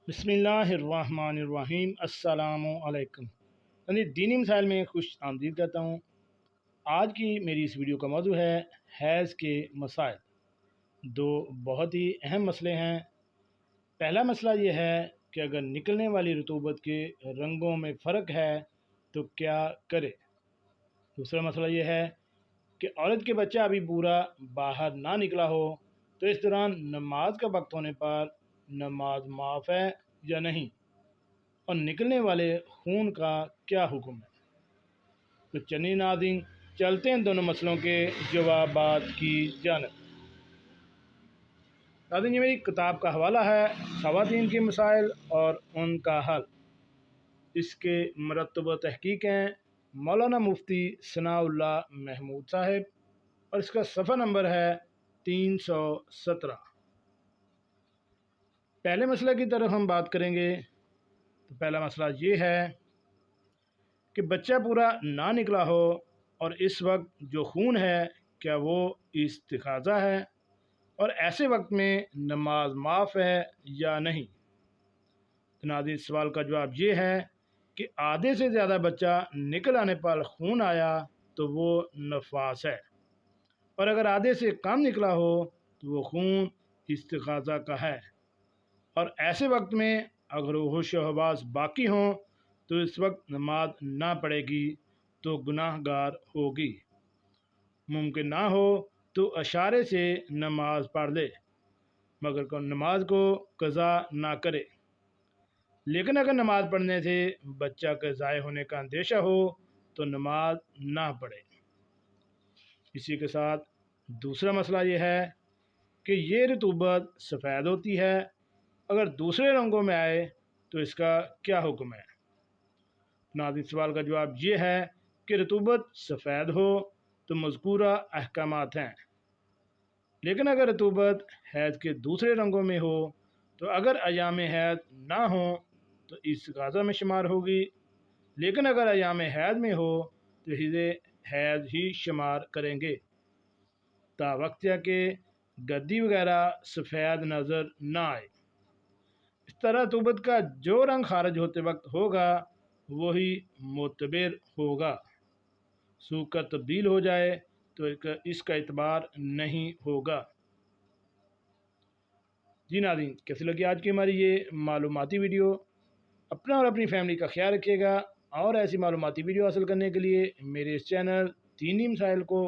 بسم اللہ الرحمن الرحیم۔ السلام علیکم۔ دینی مسائل میں خوش آمدید کہتا ہوں۔ آج کی میری اس ویڈیو کا موضوع ہے حیض کے مسائل۔ دو بہت ہی اہم مسئلے ہیں۔ پہلا مسئلہ یہ ہے کہ اگر نکلنے والی رطوبت کے رنگوں میں فرق ہے تو کیا کرے۔ دوسرا مسئلہ یہ ہے کہ عورت کے بچہ ابھی پورا باہر نہ نکلا ہو تو اس دوران نماز کا وقت ہونے پر نماز معاف ہے یا نہیں، اور نکلنے والے خون کا کیا حکم ہے۔ تو چنی ناظرین، چلتے ہیں دونوں مسئلوں کے جوابات کی جانب۔ ناظرین، یہ میری کتاب کا حوالہ ہے خواتین کے مسائل اور ان کا حل۔ اس کے مرتب و تحقیق ہیں مولانا مفتی ثناء اللہ محمود صاحب، اور اس کا صفحہ نمبر ہے 317۔ پہلے مسئلہ کی طرف ہم بات کریں گے تو پہلا مسئلہ یہ ہے کہ بچہ پورا نہ نکلا ہو اور اس وقت جو خون ہے کیا وہ استحاضہ ہے، اور ایسے وقت میں نماز معاف ہے یا نہیں۔ تو ناظرین، سوال کا جواب یہ ہے کہ آدھے سے زیادہ بچہ نکل آنے پر خون آیا تو وہ نفاس ہے، اور اگر آدھے سے کم نکلا ہو تو وہ خون استحاضہ کا ہے، اور ایسے وقت میں اگر ہوش و حواس باقی ہوں تو اس وقت نماز نہ پڑھے گی تو گناہ گار ہوگی۔ ممکن نہ ہو تو اشارے سے نماز پڑھ لے مگر نماز کو قضا نہ کرے، لیکن اگر نماز پڑھنے سے بچہ کے ضائع ہونے کا اندیشہ ہو تو نماز نہ پڑھے۔ اسی کے ساتھ دوسرا مسئلہ یہ ہے کہ یہ رطوبت سفید ہوتی ہے، اگر دوسرے رنگوں میں آئے تو اس کا کیا حکم ہے۔ ناظرین، سوال کا جواب یہ ہے کہ رطوبت سفید ہو تو مذکورہ احکامات ہیں، لیکن اگر رطوبت حیض کے دوسرے رنگوں میں ہو تو اگر ایام حیض نہ ہوں تو استحاضہ میں شمار ہوگی، لیکن اگر ایام حیض میں ہو تو حیض ہی شمار کریں گے تا وقت کہ گدی وغیرہ سفید نظر نہ آئے۔ اس طرح رطوبت کا جو رنگ خارج ہوتے وقت ہوگا وہی معتبر ہوگا۔ سوکھ کر تبدیل ہو جائے تو اس کا اعتبار نہیں ہوگا۔ جی ناظرین، کیسی لگی آج کی ہماری یہ معلوماتی ویڈیو؟ اپنا اور اپنی فیملی کا خیال رکھیے گا، اور ایسی معلوماتی ویڈیو حاصل کرنے کے لیے میرے اس چینل دینی مسائل کو